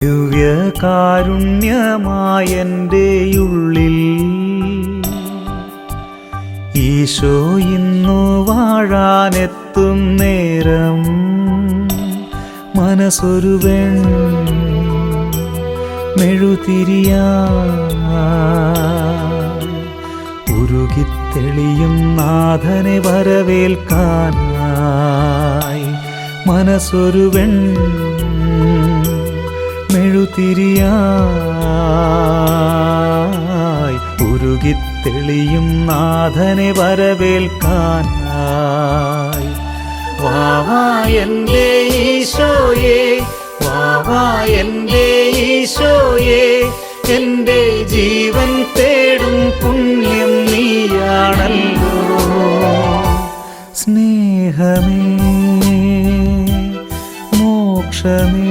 ദിവ്യകാരുണ്യമായെൻ്റെ ഉള്ളിൽ ഈശോ ഇന്നു വാഴാനെത്തും നേരം മനസ്സൊരു മെഴുതിരിയായി ഉരുകിത്തെളിയും നാഥനെ വരവേൽക്കാനായി മനസ്സൊരു മെഴുതിരിയായി ഉരുകിത്തെളിയും നാഥനെ വരവേൽക്കാനായി വാവാ എൻ്റെ ഈശോയേ, വാവാ എൻ്റെ ഈശോയേ, എൻ്റെ ജീവൻ തേടും പുണ്യം നീയാണല്ലോ. സ്നേഹമേ, മോക്ഷമേ,